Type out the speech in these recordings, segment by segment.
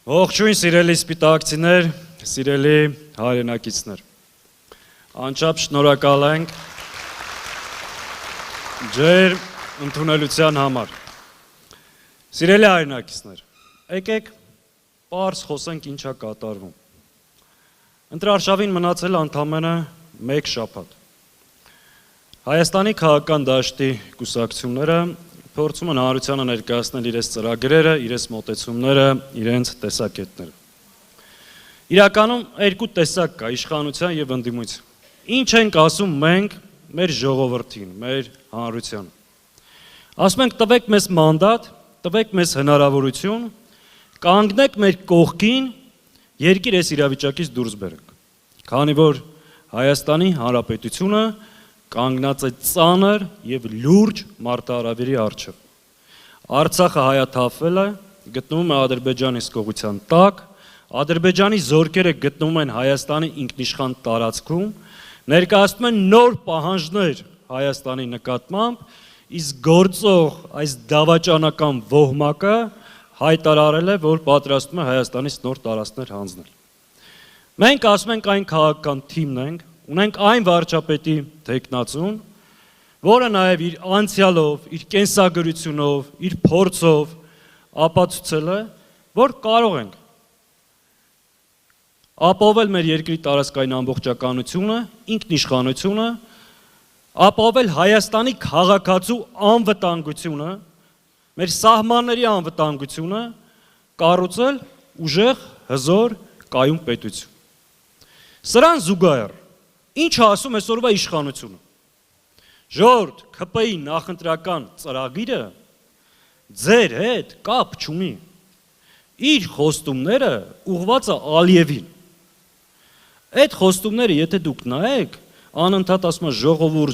Ողջույն սիրելի սպիտակցիներ, սիրելի հայրենակիցներ։ Անչափ շնորհակալ ենք ձեր ընդունելության համար։ Սիրելի հայրենակիցներ, եկեք պարզ խոսենք ինչա կատարվում։ Ընտրարշավին մնացել ընդամենը 1 շաբաթ։ Հայաստանի քաղաքական դաշտի կուսակցությունները փորձում են հանրությանը ներկայացնել իրենց ծրագրերը, իրենց մոտեցումները, իրենց տեսակետները։ Իրականում երկու տեսակ կա՝ իշխանության եւ ընդդիմության։ Ինչ ենք ասում մենք մեր ժողովրդին, մեր հանրությանը։ Ասում ենք տվեք մեզ մանդատ, տվեք մեզ հնարավորություն, կանգնեք մեր կողքին, երկիր այս իրավիճակից դուրս բերենք։ Քանի որ Հայաստանի Հանրապետությունը կանգնած է ծանր եւ լուրջ մարտահրավերի առջեւ։ Արցախը հայաթափվել է, գտնվում է Ադրբեջանի սկողության տակ, Ադրբեջանի զորքերը գտնվում են Հայաստանի ինքնիշխան տարածքում, ներկայացնում են նոր պահանջներ Հայաստանի նկատմամբ, իսկ գործող այս դավաճանական ոհմակը հայտարարել է, որ պատրաստվում է Հայաստանից նոր տարածքներ հանձնել։ Մենք ասում ենք այն քաղաքական թիմն ենք, ունենք այն վարչապետի թեկնածուն, որը նաև իր անցյալով, իր կենսագրությունով, իր փորձով ապացուցել է, որ կարող ենք ապահովել մեր երկրի տարածքային ամբողջականությունը, ինքնիշխանությունը, ապահովել Հայաստանի քաղաքացու անվտանգությունը, մեր սահմանների անվտանգությունը, կառուցել ուժեղ, հզոր, կայուն պետություն։ Սրան զուգահեռ ինչ ասում այսօրվա իշխանությունը։ Ժողովուրդ, ՔՊ-ի նախընտրական ծրագիրը ձեր հետ կապ չունի։ Իր խոստումները ուղղված է Ալիևին։ Այդ խոստումները, եթե դուք նայեք, անընդհատ ասում է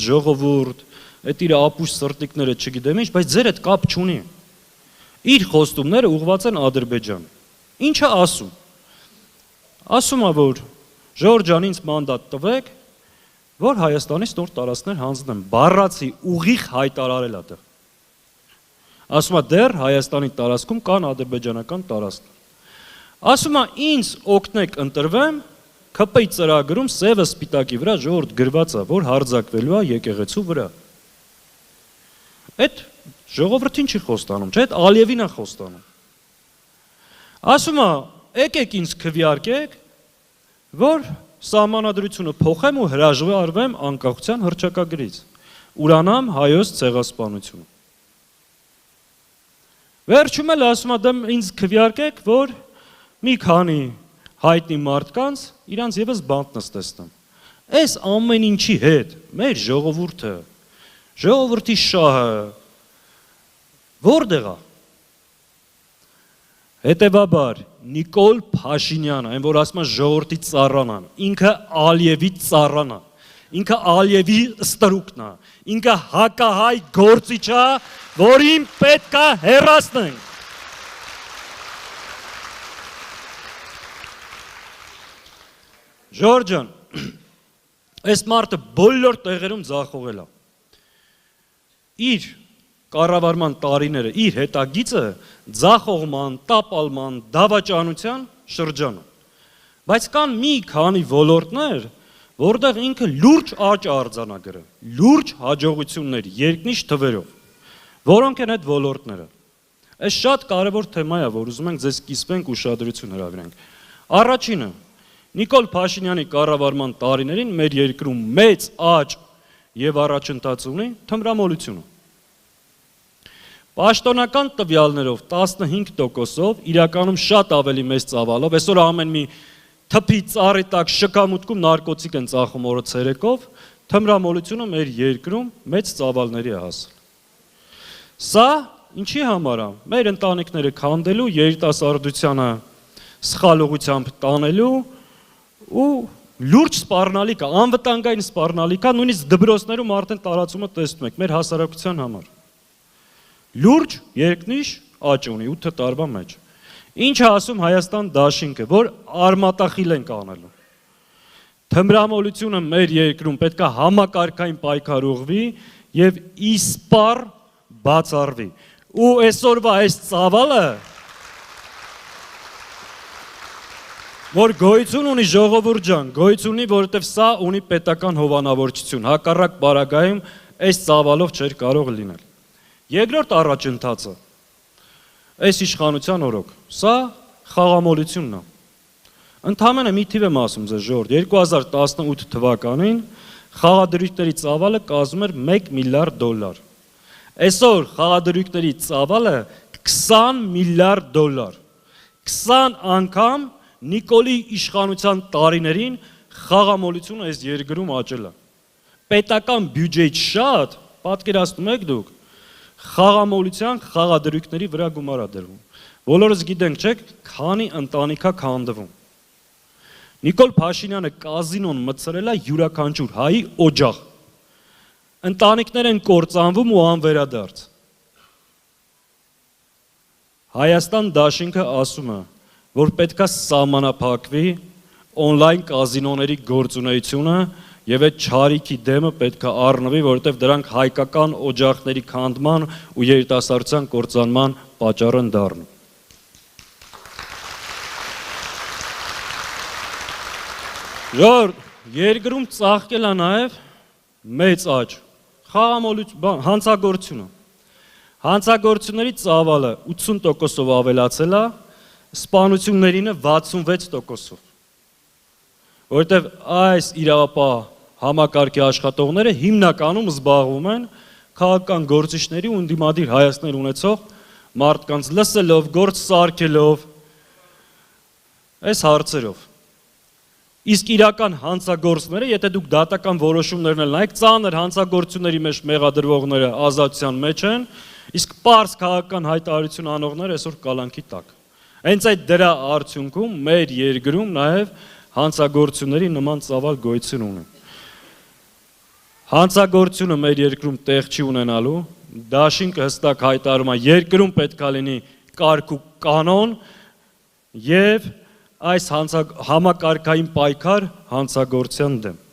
ժողովուրդ, այդ իր ապուշ սրտիկները չգիտեմ ինչ, բայց ձեր հետ կապ չունի։ Իր խոստումները ուղղված են Ադրբեջան։ Ինչ է ասում։ Ասում է, որ Ժողովուրդ ջան, ինձ մանդատ տվեք, որ Հայաստանից նոր տարածքներ հանձնեմ, բառացի ուղիղ հայտարարել է դեռ։ Ասում է դեռ Հայաստանի տարածքում կան ադրբեջանական տարածքներ։ Ասում է ինձ օգնեք ընտրվեմ, ՔՊ-ի ծրագրում սևը սպիտակի վրա ժողովուրդ գրված է, որ հարձակվելու է եկեղեցու վրա։ Այդ ժողովրդին չի խոստանում, չէ՞, այդ Ալիևին է խոստանում։ Ասում է եկեք ինձ քվեարկեք, որ սահմանադրությունը փոխեմ ու հրաժարվեմ անկախության հռչակագրից, ուրանամ հայոց ցեղասպանությունը։ Վերջում էլ ասում է դեմ ինձ քվեարկեք, որ մի քանի հայտնի մարդկանց իրանց եւս բանտ նստեցնեմ։ Այս ամեն ինչի հետ մեր ժողովուրդը, ժողովրդի շահը որտեղ է։ Հետևաբար Նիկոլ Փաշինյանը, այն որ ասում է ժողովրդի ծառան է, ինքը Ալիևի ծառան է, ինքը Ալիևի ստրուկն է, ինքը հակահայ գործիչ է, որին պետք է հեռացնենք։ Ժողովուրդ ջան, այս մարդը բոլոր տեղերում ձախողել է։ Իր կառավարման տարիները իր հետագիծը ձախողման, տապալման, դավաճանության շրջանը։ Բայց կան մի քանի ոլորտներ, որտեղ ինքը լուրջ աճ արձանագրել, լուրջ հաջողություններ, երկնիշ թվերով, որոնք են այդ ոլորտները։ Այս շատ կարևոր թեմա է, որ ուզում ենք ձեզ կիսվենք ուշադրություն հրավիրենք։ Առաջինը, Նիկոլ Փաշինյանի կառավարման տարիներին մեր երկրում մեծ աճ եւ առաջընթաց ունի թմրամոլությունը։ Պաշտոնական տվյալներով 15%-ով, իրականում շատ ավելի մեծ ծավալով, այսօր ամեն մի թփի ծառի տակ շքամուտքում նարկոտիկ են ծախում օրը ցերեկով, թմրամոլությունը մեր երկրում մեծ ծավալների է հասել։ Սա ինչի համար է։ Մեր ընտանիքները քանդելու, երիտասարդությանը սխալողությամբ տանելու ու լուրջ սպառնալիք է, անվտանգային սպառնալիք է, նույնիսկ դպրոցներում արդեն տարածումը տեսնում եք մեր հասարակության համար։ Լուրջ երկնիշ աճ ունի 8 տարվա մեջ։ Ինչ է ասում Հայաստան դաշինքը, որ արմատախիլ ենք անելու։ Թմրամոլությունը մեր երկրում պետք է համակարգային պայքար ուղղվի եւ իսպառ բացառվի։ Ու այսօրվա այս ծավալը Որ գոյություն ունի ժողովուրդ ջան, գոյություն ունի, որովհետև սա ունի պետական հովանավորչություն, հակառակ պարագայում այս ծավալով չէր կարող լինել։ Երկրորդ առաջընթացը, այս իշխանության օրոք, սա խաղամոլությունն է։ Ընդհանրապես մի թիվ եմ ասում ձեզ ժողովուրդ, 2018 թվականին խաղադրույքների ծավալը կազմում էր $1 միլիարդ։ Այսօր խաղադրույքների ծավալը $20 միլիարդ։ 20 անգամ Նիկոլի իշխանության տարիներին խաղամոլությունը այս երկրում աճել է։ Պետական բյուջեից շատ, պատկերացնում եք դուք, խաղամոլության խաղադրույքների վրա գումար է դրվում։ Բոլորս գիտենք, չէ՞, քանի ընտանիք է քանդվում։ Նիկոլ Փաշինյանը կազինոն մտցրել է յուրաքանչյուր հայի օջախ։ Ընտանիքներ են կործանվում ու անվերադարձ։ Հայաստան դաշինքը ասում է, որ պետք է սահմանափակվի on-line կազինոների գործունեությունը եւ այդ չարիքի դեմը պետք է առնվի, որովհետեւ դրանք հայկական օջախների քանդման ու երիտասարդության կործանման պատճառ են դառնում։ Ժողովուրդ, երկրում ծաղկել է նաեւ մեծ աճ, խաղամոլություն, հանցագործությունը։ Հանցագործությունների ծավալը 80%-ով ավելացել է, սպանություններինը 66%-ով։ Որովհետև այս իրավապահ համակարգի աշխատողները հիմնականում զբաղվում են քաղաքական գործիչների ու ընդդիմադիր հայացքներ ունեցող մարդկանց լսելով, գործ սարքելով, այս հարցերով։ Իսկ իրական հանցագործները, եթե դուք դատական որոշումներն էլ նայեք, ծանր հանցագործությունների մեջ մեղադրվողները ազատության մեջ են, իսկ պարզ քաղաքական հայտարարություն անողները այսօր կալանքի տակ։ Հենց այդ դրա արդյունքում մեր երկրում նաև հանցագործությունների նման ծավալ գոյություն ունի։ Հանցագործությունը մեր երկրում տեղ չի ունենալու, դաշինքը հստակ հայտարարում է, երկրում պետք է լինի կարգ ու կանոն եւ այս համակարգային պայքար հանցագործության դեմ։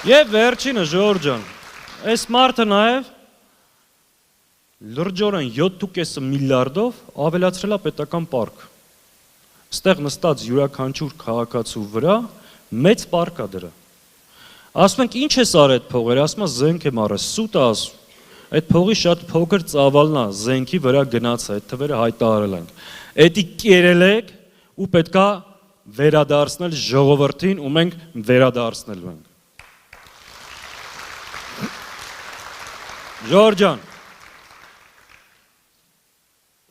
Եվ վերջինը ժողովուրդ ջան, այս մարդը նաև լրջորեն 7.5 միլիարդով ավելացրել է պետական պարկ։ Ստեղ նստած յուրաքանչյուր քաղաքացու վրա մեծ պարկ է դրա։ Ասում ենք ինչ է արել այդ փողերը, ասում է զենք եմ արել, սուտ է ասում։ Այդ փողի շատ փոքր ծավալն է, զենքի վրա գնաց է, այդ թվերը հայտարարել ենք։ Էդի կերել եք ու պետքա վերադարձնել ժողովրդին ու մենք վերադարձնելու ենք։ Ժողովուրդ ջան,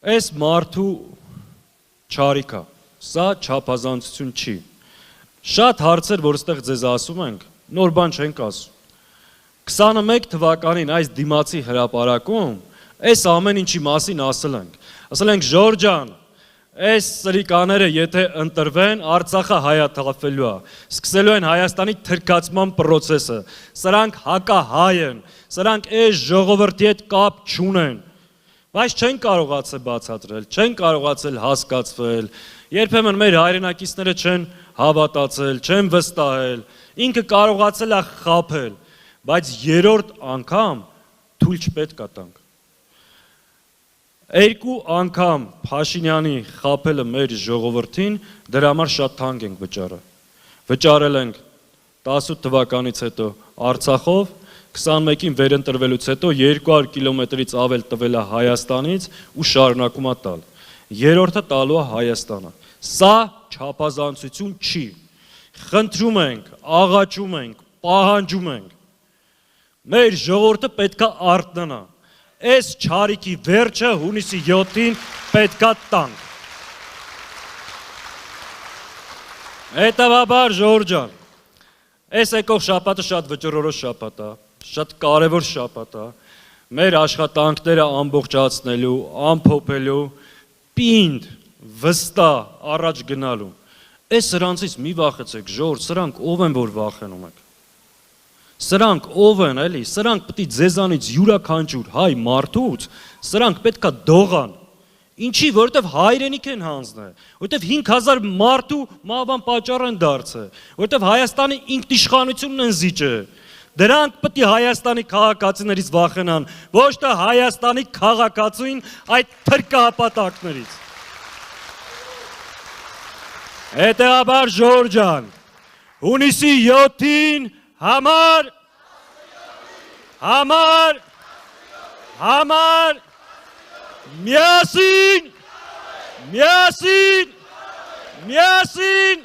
այս մարդու չարիքա, սա չափազանցություն չի։ Շատ հարցեր, որ ստեղ ձեզ ասում ենք, նոր բան չենք ասում։ 21 թվականին այս դիմացի հրապարակում այս ամեն ինչի մասին ասել ենք։ Ասել ենք ժողովուրդ ջան, այս սրիկաները եթե ընտրվեն, Արցախը հայաթափվելու է։ Սկսելու են Հայաստանի թրքացման process-ը։ Սրանք հակահայ են, սրանք այս ժողովրդի հետ կապ չունեն։ Բայց չեն կարողացել բացատրել, չեն կարողացել հասկացվել։ Երբեմն մեր հայրենակիցները չեն հավատացել, չեն վստահել։ Ինքը կարողացել է խաբել, բայց երրորդ անգամ թույլ չպետք է տանք։ Երկու անգամ Փաշինյանի խաբելը մեր ժողովրդին դրա համար շատ թանկ ենք վճարել։ Վճարել ենք 18 թվականից հետո Արցախով, 21-ին վերընտրվելուց հետո 200 կիլոմետրից ավել տվել է Հայաստանից ու շարունակում է տալ։ Երրորդը տալու է Հայաստանը։ Սա չափազանցություն չի։ Խնդրում ենք, աղաչում ենք, պահանջում ենք։ Մեր ժողովուրդը պետք է արթնանա։ Այս չարիքի վերջը հունիսի 7-ին պետք է տանք։ Հետևաբար ժողովուրդ ջան, այս եկող շաբաթը շատ վճռորոշ շաբաթ է, շատ կարևոր շաբաթ է։ Մեր աշխատանքները ամբողջացնելու, ամփոփելու, պինդ, վստահ առաջ գնալու։ Այս սրանցից մի վախեցեք, ժողովուրդ, սրանք ով են, որ վախենում եք։ Սրանք ով են, էլի, սրանք պետք է ձեզանից յուրաքանչյուր հայ մարդուց, սրանք պետք է դողան։ Ինչի, որովհետև հայրենիք են հանձնել, որովհետև 5000 մարդու մահվան պատճառ են դարձել, որովհետև Հայաստանի ինքնիշխանությունն են զիջել։ Դրանք պետք է Հայաստանի քաղաքացիներից վախենան, ոչ թե Հայաստանի քաղաքացին այդ թրկահպատակներից։ Հետեաբար Ժորժ ջան, հունիսի 7-ին համար, միասին,